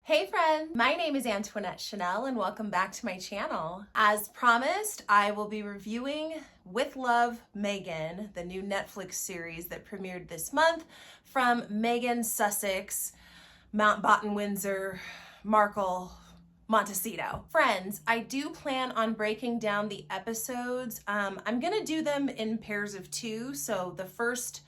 Hey friends, my name is Antoinette Chanel and welcome back to my channel. As promised, I will be reviewing With Love, Meghan, the new Netflix series that premiered this month from Meghan Sussex, Mountbatten Windsor, Markle, Montecito. Friends, I do plan on breaking down the episodes. I'm gonna do them in pairs of two, so the first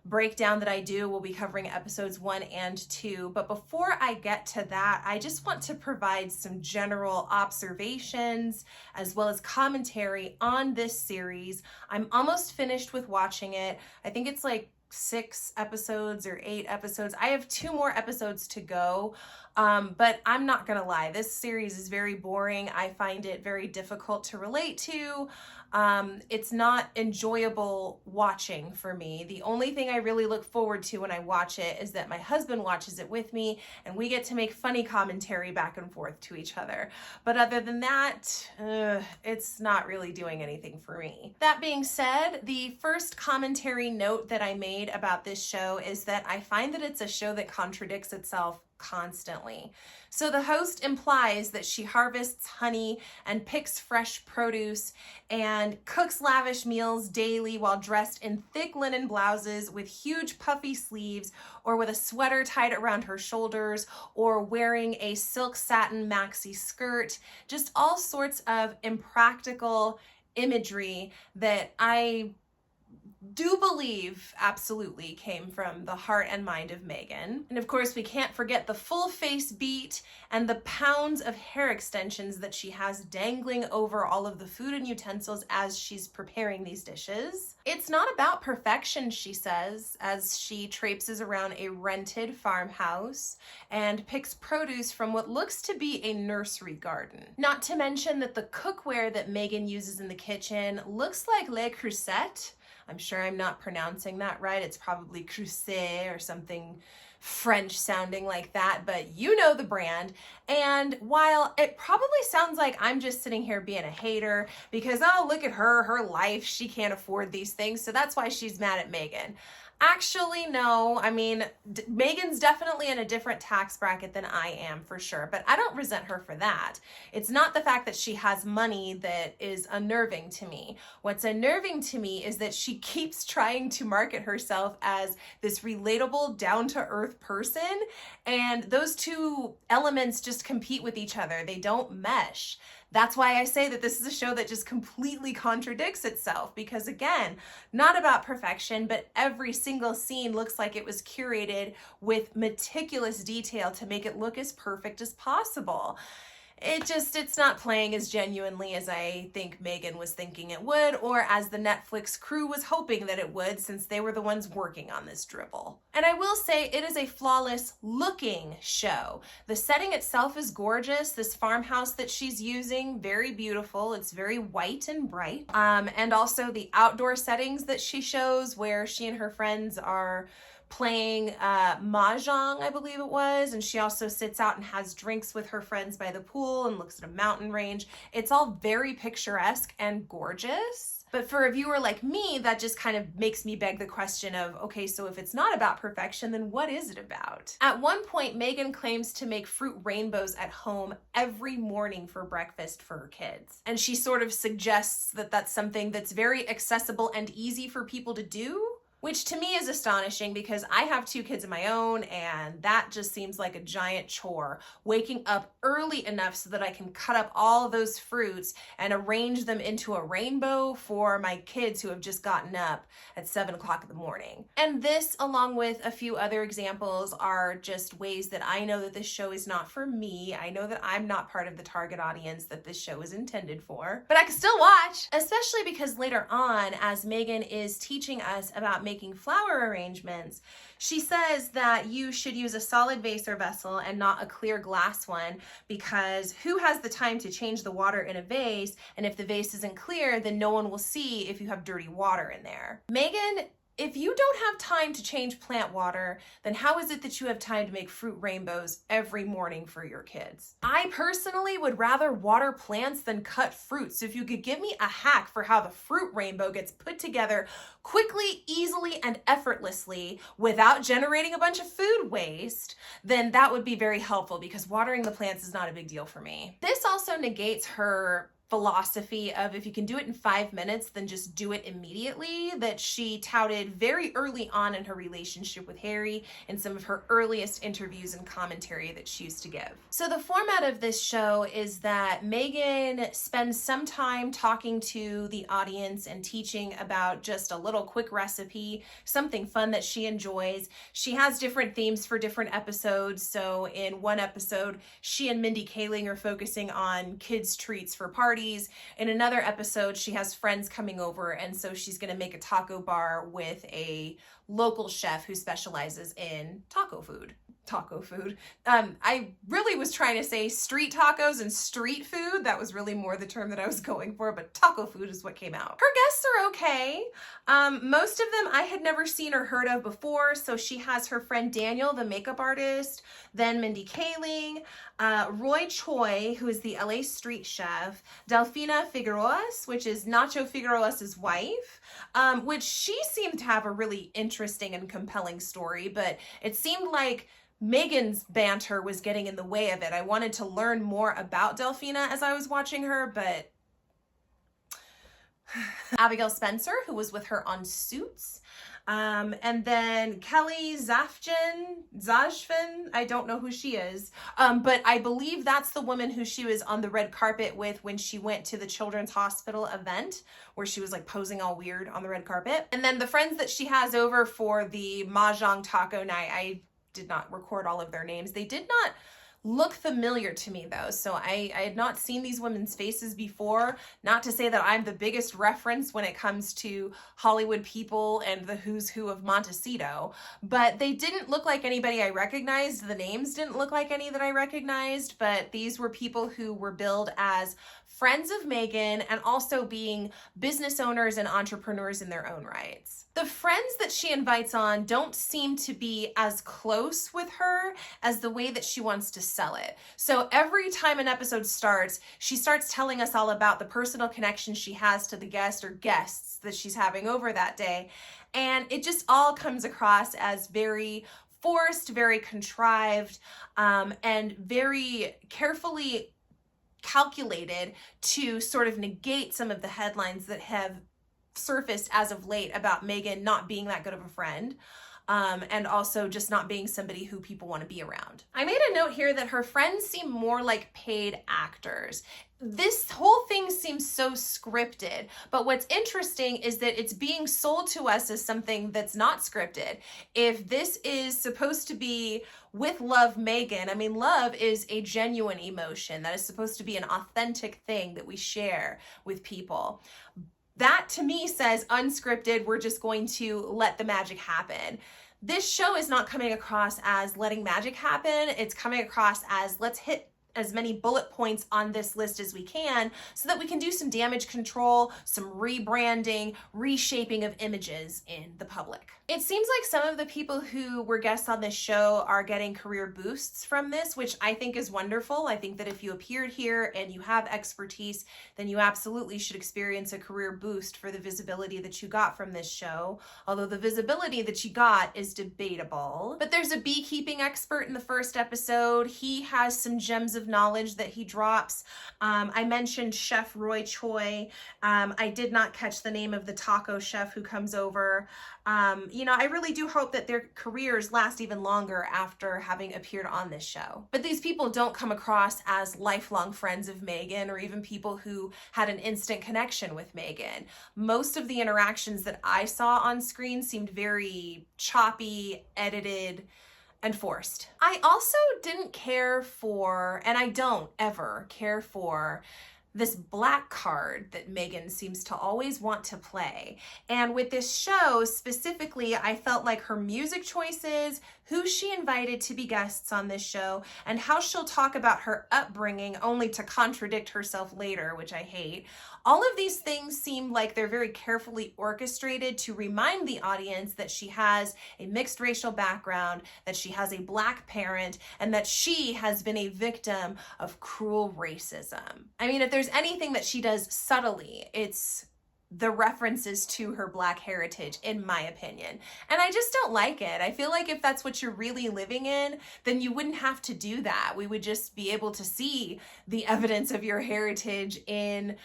breakdown that I do will be covering episodes 1 and 2. But before I get to that, I just want to provide some general observations as well as commentary on this series. I'm almost finished with watching it. I think it's like 6 episodes or 8 episodes. I have 2 more episodes to go, but I'm not gonna lie, this series is very boring. I find it very difficult to relate to. It's not enjoyable watching for me. The only thing I really look forward to when I watch it is that my husband watches it with me and we get to make funny commentary back and forth to each other. But other than that, it's not really doing anything for me. That being said, the first commentary note that I made about this show is that I find that it's a show that contradicts itself constantly. So the host implies that she harvests honey and picks fresh produce and cooks lavish meals daily while dressed in thick linen blouses with huge puffy sleeves or with a sweater tied around her shoulders or wearing a silk satin maxi skirt, just all sorts of impractical imagery that I do believe absolutely came from the heart and mind of Meghan. And of course, we can't forget the full face beat and the pounds of hair extensions that she has dangling over all of the food and utensils as she's preparing these dishes. It's not about perfection, she says, as she traipses around a rented farmhouse and picks produce from what looks to be a nursery garden. Not to mention that the cookware that Meghan uses in the kitchen looks like Le Creuset. I'm sure I'm not pronouncing that right. It's probably Creuset or something French sounding like that, but you know the brand. And while it probably sounds like I'm just sitting here being a hater because, oh, look at her life, she can't afford these things, so that's why she's mad at Meghan. Actually, no. I mean, Meghan's definitely in a different tax bracket than I am, for sure, but I don't resent her for that. It's not the fact that she has money that is unnerving to me. What's unnerving to me is that she keeps trying to market herself as this relatable, down-to-earth person, and those two elements just compete with each other. They don't mesh. That's why I say that this is a show that just completely contradicts itself because, again, not about perfection, but every single scene looks like it was curated with meticulous detail to make it look as perfect as possible. It's not playing as genuinely as I think Meghan was thinking it would, or as the Netflix crew was hoping that it would, since they were the ones working on this dribble. And I will say it is a flawless looking show. The setting itself is gorgeous. This farmhouse that she's using, very beautiful. It's very white and bright. And also the outdoor settings that she shows where she and her friends are playing mahjong, I believe it was, and she also sits out and has drinks with her friends by the pool and looks at a mountain range. It's all very picturesque and gorgeous. But for a viewer like me, that just kind of makes me beg the question of, okay, so if it's not about perfection, then what is it about? At one point, Meghan claims to make fruit rainbows at home every morning for breakfast for her kids. And she sort of suggests that that's something that's very accessible and easy for people to do, which to me is astonishing because I have 2 kids of my own and that just seems like a giant chore. Waking up early enough so that I can cut up all of those fruits and arrange them into a rainbow for my kids who have just gotten up at 7 o'clock in the morning. And this, along with a few other examples, are just ways that I know that this show is not for me. I know that I'm not part of the target audience that this show is intended for, but I can still watch, especially because later on, as Meghan is teaching us about making flower arrangements, she says that you should use a solid vase or vessel and not a clear glass one because who has the time to change the water in a vase? And if the vase isn't clear, then no one will see if you have dirty water in there. Meghan If you don't have time to change plant water, then how is it that you have time to make fruit rainbows every morning for your kids? I personally would rather water plants than cut fruit. So if you could give me a hack for how the fruit rainbow gets put together quickly, easily, and effortlessly without generating a bunch of food waste, then that would be very helpful, because watering the plants is not a big deal for me. This also negates her philosophy of, if you can do it in 5 minutes, then just do it immediately, that she touted very early on in her relationship with Harry in some of her earliest interviews and commentary that she used to give. So the format of this show is that Meghan spends some time talking to the audience and teaching about just a little quick recipe, something fun that she enjoys. She has different themes for different episodes. So in one episode, she and Mindy Kaling are focusing on kids' treats for parties. In another episode, she has friends coming over, and so she's going to make a taco bar with a local chef who specializes in taco food. I really was trying to say street tacos and street food. That was really more the term that I was going for, but taco food is what came out. Her guests are okay. Most of them I had never seen or heard of before. So she has her friend Daniel, the makeup artist, then Mindy Kaling, Roy Choi, who is the LA street chef, Delfina Figueroas, which is Nacho Figueroas' wife, which she seemed to have a really interesting and compelling story, but it seemed like Meghan's banter was getting in the way of it. I wanted to learn more about Delfina as I was watching her, but Abigail Spencer, who was with her on Suits, and then Kelly Zajfin, I don't know who she is, but I believe that's the woman who she was on the red carpet with when she went to the Children's Hospital event, where she was like posing all weird on the red carpet. And then the friends that she has over for the Mahjong taco night, I did not record all of their names. They did not look familiar to me though. So I had not seen these women's faces before. Not to say that I'm the biggest reference when it comes to Hollywood people and the who's who of Montecito, but they didn't look like anybody I recognized. The names didn't look like any that I recognized, but these were people who were billed as friends of Meghan and also being business owners and entrepreneurs in their own rights. The friends that she invites on don't seem to be as close with her as the way that she wants to sell it. So every time an episode starts, she starts telling us all about the personal connection she has to the guest or guests that she's having over that day. And it just all comes across as very forced, very contrived, and very carefully calculated to sort of negate some of the headlines that have surfaced as of late about Meghan not being that good of a friend, and also just not being somebody who people want to be around. I made a note here that her friends seem more like paid actors. This whole thing seems so scripted, but what's interesting is that it's being sold to us as something that's not scripted. If this is supposed to be with Love Meghan, I mean, love is a genuine emotion that is supposed to be an authentic thing that we share with people. That to me says unscripted, we're just going to let the magic happen. This show is not coming across as letting magic happen. It's coming across as let's hit as many bullet points on this list as we can so that we can do some damage control, some rebranding, reshaping of images in the public. It seems like some of the people who were guests on this show are getting career boosts from this, which I think is wonderful. I think that if you appeared here and you have expertise, then you absolutely should experience a career boost for the visibility that you got from this show. Although the visibility that you got is debatable. But there's a beekeeping expert in the first episode. He has some gems of knowledge that he drops. I mentioned Chef Roy Choi. I did not catch the name of the taco chef who comes over. I really do hope that their careers last even longer after having appeared on this show. But these people don't come across as lifelong friends of Meghan or even people who had an instant connection with Meghan. Most of the interactions that I saw on screen seemed very choppy, edited, and forced. I also didn't care for, and I don't ever care for, this black card that Meghan seems to always want to play. And with this show specifically, I felt like her music choices, who she invited to be guests on this show, and how she'll talk about her upbringing only to contradict herself later, which I hate. All of these things seem like they're very carefully orchestrated to remind the audience that she has a mixed racial background, that she has a black parent, and that she has been a victim of cruel racism. I mean, if there's anything that she does subtly, it's the references to her black heritage, in my opinion. And I just don't like it. I feel like if that's what you're really living in, then you wouldn't have to do that. We would just be able to see the evidence of your heritage in,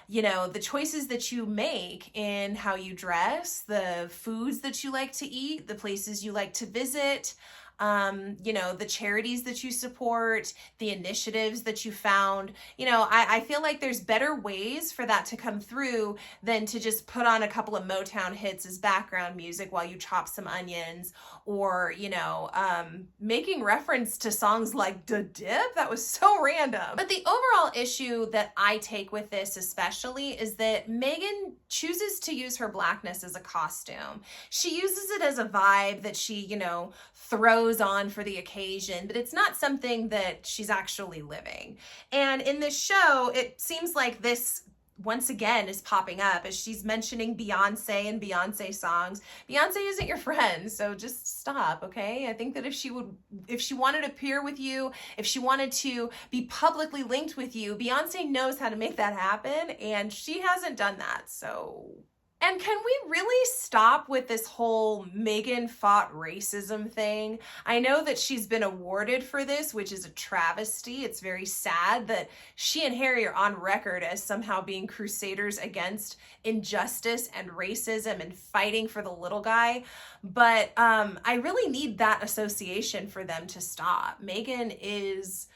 you know, the choices that you make in how you dress, the foods that you like to eat, the places you like to visit, you know, the charities that you support, the initiatives that you found. You know, I feel like there's better ways for that to come through than to just put on a couple of Motown hits as background music while you chop some onions, or, you know, making reference to songs like Da Dip. That was so random. But the overall issue that I take with this especially is that Meghan chooses to use her blackness as a costume. She uses it as a vibe that she, you know, throws on for the occasion, but it's not something that she's actually living. And in this show, it seems like this once again is popping up as she's mentioning Beyonce and Beyonce songs. Beyonce isn't your friend, so just stop, okay? I think that if she wanted to appear with you, if she wanted to be publicly linked with you, Beyonce knows how to make that happen, and she hasn't done that, so. And can we really stop with this whole Meghan fought racism thing? I know that she's been awarded for this, which is a travesty. It's very sad that she and Harry are on record as somehow being crusaders against injustice and racism and fighting for the little guy. But I really need that association for them to stop. Meghan is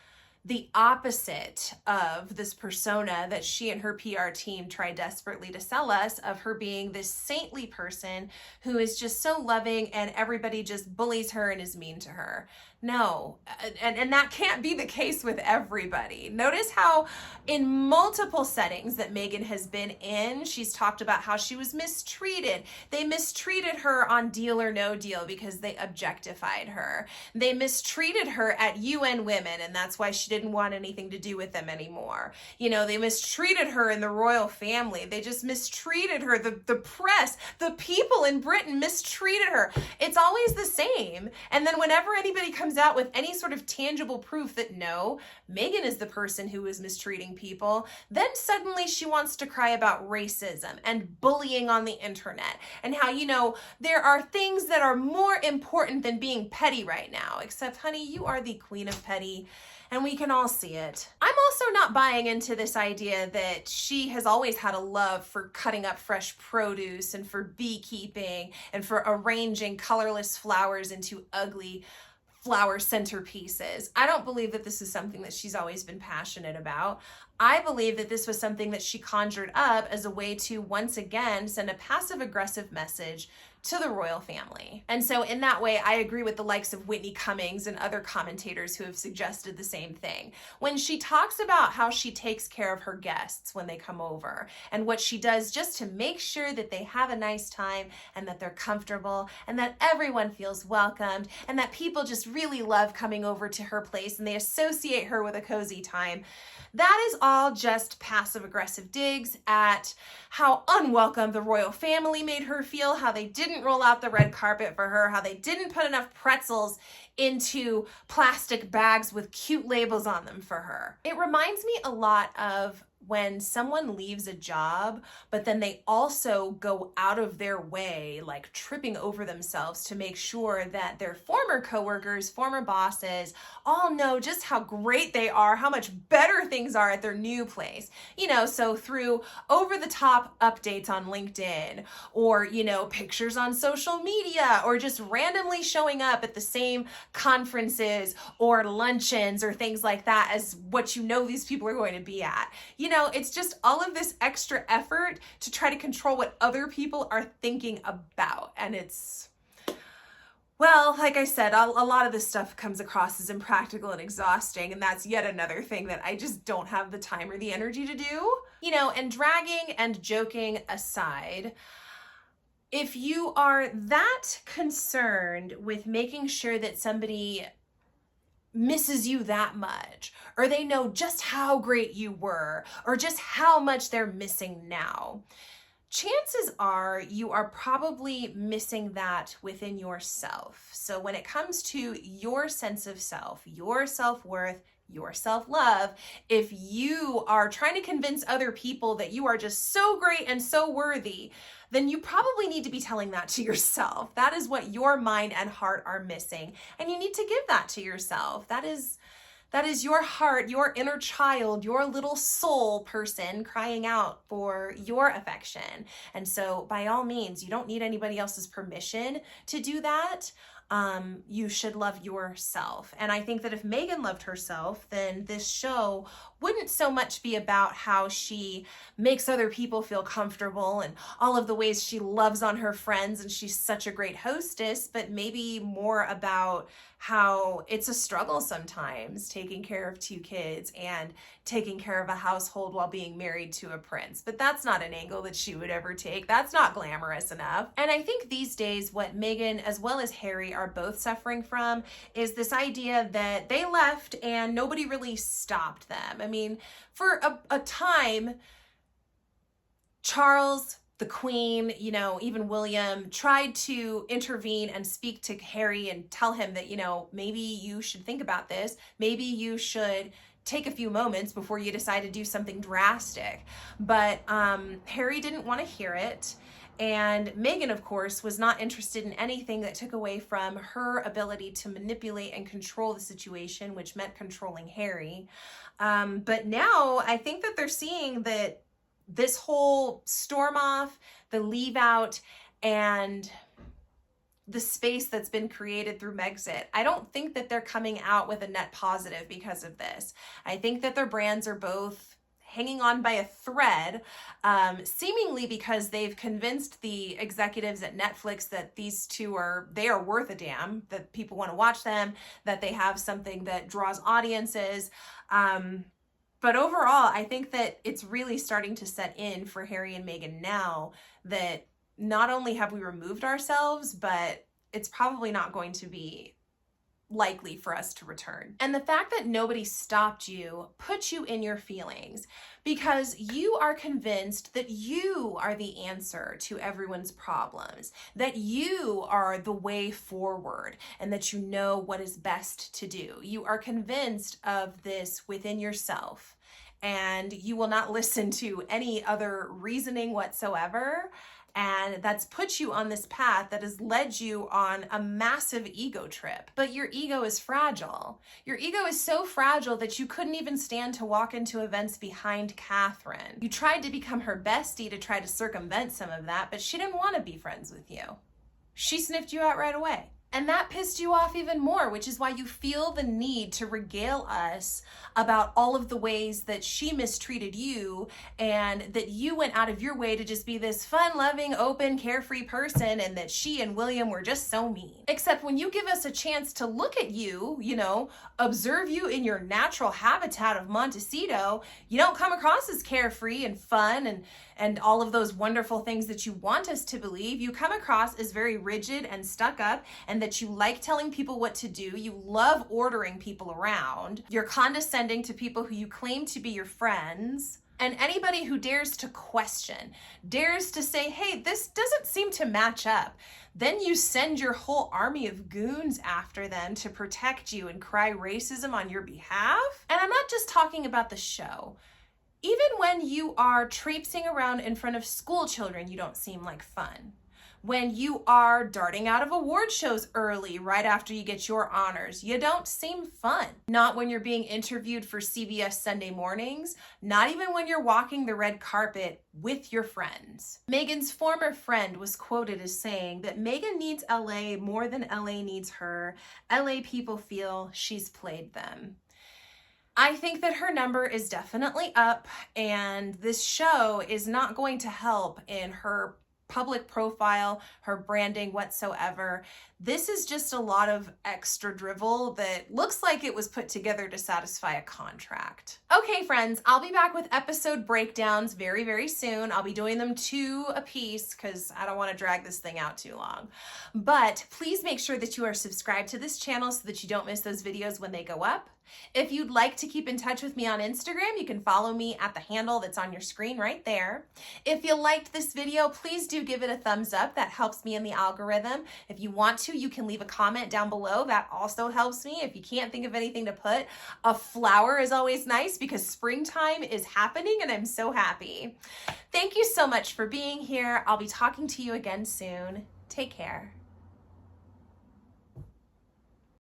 the opposite of this persona that she and her PR team try desperately to sell us, of her being this saintly person who is just so loving and everybody just bullies her and is mean to her. No, and that can't be the case with everybody. Notice how in multiple settings that Meghan has been in, she's talked about how she was mistreated. They mistreated her on Deal or No Deal because they objectified her. They mistreated her at UN Women, and that's why she didn't want anything to do with them anymore. You know, they mistreated her in the royal family. They just mistreated her. The press, the people in Britain mistreated her. It's always the same. And then whenever anybody comes out with any sort of tangible proof that no, Meghan is the person who is mistreating people, then suddenly she wants to cry about racism and bullying on the internet and how, you know, there are things that are more important than being petty right now. Except, honey, you are the queen of petty, and we can all see it. I'm also not buying into this idea that she has always had a love for cutting up fresh produce and for beekeeping and for arranging colorless flowers into ugly flower centerpieces. I don't believe that this is something that she's always been passionate about. I believe that this was something that she conjured up as a way to once again send a passive-aggressive message to the royal family. And so in that way, I agree with the likes of Whitney Cummings and other commentators who have suggested the same thing. When she talks about how she takes care of her guests when they come over and what she does just to make sure that they have a nice time and that they're comfortable and that everyone feels welcomed and that people just really love coming over to her place and they associate her with a cozy time, that is all just passive-aggressive digs at how unwelcome the royal family made her feel, how they didn't roll out the red carpet for her, how they didn't put enough pretzels into plastic bags with cute labels on them for her. It reminds me a lot of when someone leaves a job, but then they also go out of their way, like tripping over themselves to make sure that their former coworkers, former bosses, all know just how great they are, how much better things are at their new place. You know, so through over-the-top updates on LinkedIn, or, you know, pictures on social media, or just randomly showing up at the same conferences or luncheons or things like that as what you know these people are going to be at. You know, it's just all of this extra effort to try to control what other people are thinking about. And it's Well, like I said, a lot of this stuff comes across as impractical and exhausting, and that's yet another thing that I just don't have the time or the energy to do. You know, and dragging and joking aside, if you are that concerned with making sure that somebody misses you that much, or they know just how great you were, or just how much they're missing now, chances are you are probably missing that within yourself. So when it comes to your sense of self, your self-worth, your self-love, if you are trying to convince other people that you are just so great and so worthy, then you probably need to be telling that to yourself. That is what your mind and heart are missing. And you need to give that to yourself. That is your heart, your inner child, your little soul person crying out for your affection. And so by all means, you don't need anybody else's permission to do that. You should love yourself. And I think that if Meghan loved herself, then this show wouldn't so much be about how she makes other people feel comfortable and all of the ways she loves on her friends and she's such a great hostess, but maybe more about how it's a struggle sometimes taking care of 2 kids and taking care of a household while being married to a prince. But that's not an angle that she would ever take. That's not glamorous enough. And I think these days what Meghan as well as Harry are both suffering from is this idea that they left and nobody really stopped them. I mean, for a time, Charles, the Queen, you know, even William tried to intervene and speak to Harry and tell him that, you know, maybe you should think about this. Maybe you should take a few moments before you decide to do something drastic. But Harry didn't want to hear it. And Meghan, of course, was not interested in anything that took away from her ability to manipulate and control the situation, which meant controlling Harry. But now I think that they're seeing that this whole storm off, the leave out, and the space that's been created through Megxit, I don't think that they're coming out with a net positive because of this. I think that their brands are both hanging on by a thread, seemingly because they've convinced the executives at Netflix that these two are worth a damn, that people want to watch them, that they have something that draws audiences. But overall, I think that it's really starting to set in for Harry and Meghan now that not only have we removed ourselves, but it's probably not going to be likely for us to return. And the fact that nobody stopped you puts you in your feelings because you are convinced that you are the answer to everyone's problems, that you are the way forward, and that you know what is best to do. You are convinced of this within yourself, and you will not listen to any other reasoning whatsoever. And that's put you on this path that has led you on a massive ego trip. But your ego is fragile. Your ego is so fragile that you couldn't even stand to walk into events behind Catherine. You tried to become her bestie to try to circumvent some of that, but she didn't want to be friends with you. She sniffed you out right away. And that pissed you off even more, which is why you feel the need to regale us about all of the ways that she mistreated you and that you went out of your way to just be this fun-loving, open, carefree person and that she and William were just so mean. Except when you give us a chance to look at you, you know, observe you in your natural habitat of Montecito, you don't come across as carefree and fun and all of those wonderful things that you want us to believe. You come across as very rigid and stuck up, and that you like telling people what to do. You love ordering people around. You're condescending to people who you claim to be your friends. And anybody who dares to question, dares to say, hey, this doesn't seem to match up, then you send your whole army of goons after them to protect you and cry racism on your behalf. And I'm not just talking about the show. Even when you are traipsing around in front of school children, you don't seem like fun. When you are darting out of award shows early, right after you get your honors, you don't seem fun. Not when you're being interviewed for CBS Sunday mornings, not even when you're walking the red carpet with your friends. Meghan's former friend was quoted as saying that Meghan needs LA more than LA needs her. LA people feel she's played them. I think that her number is definitely up, and this show is not going to help in her public profile, her branding whatsoever. This is just a lot of extra drivel that looks like it was put together to satisfy a contract. Okay, friends, I'll be back with episode breakdowns very, very soon. I'll be doing them 2 a piece because I don't want to drag this thing out too long. But please make sure that you are subscribed to this channel so that you don't miss those videos when they go up. If you'd like to keep in touch with me on Instagram, you can follow me at the handle that's on your screen right there. If you liked this video, please do give it a thumbs up. That helps me in the algorithm. If you want to, you can leave a comment down below. That also helps me. If you can't think of anything to put, a flower is always nice because springtime is happening and I'm so happy. Thank you so much for being here. I'll be talking to you again soon. Take care.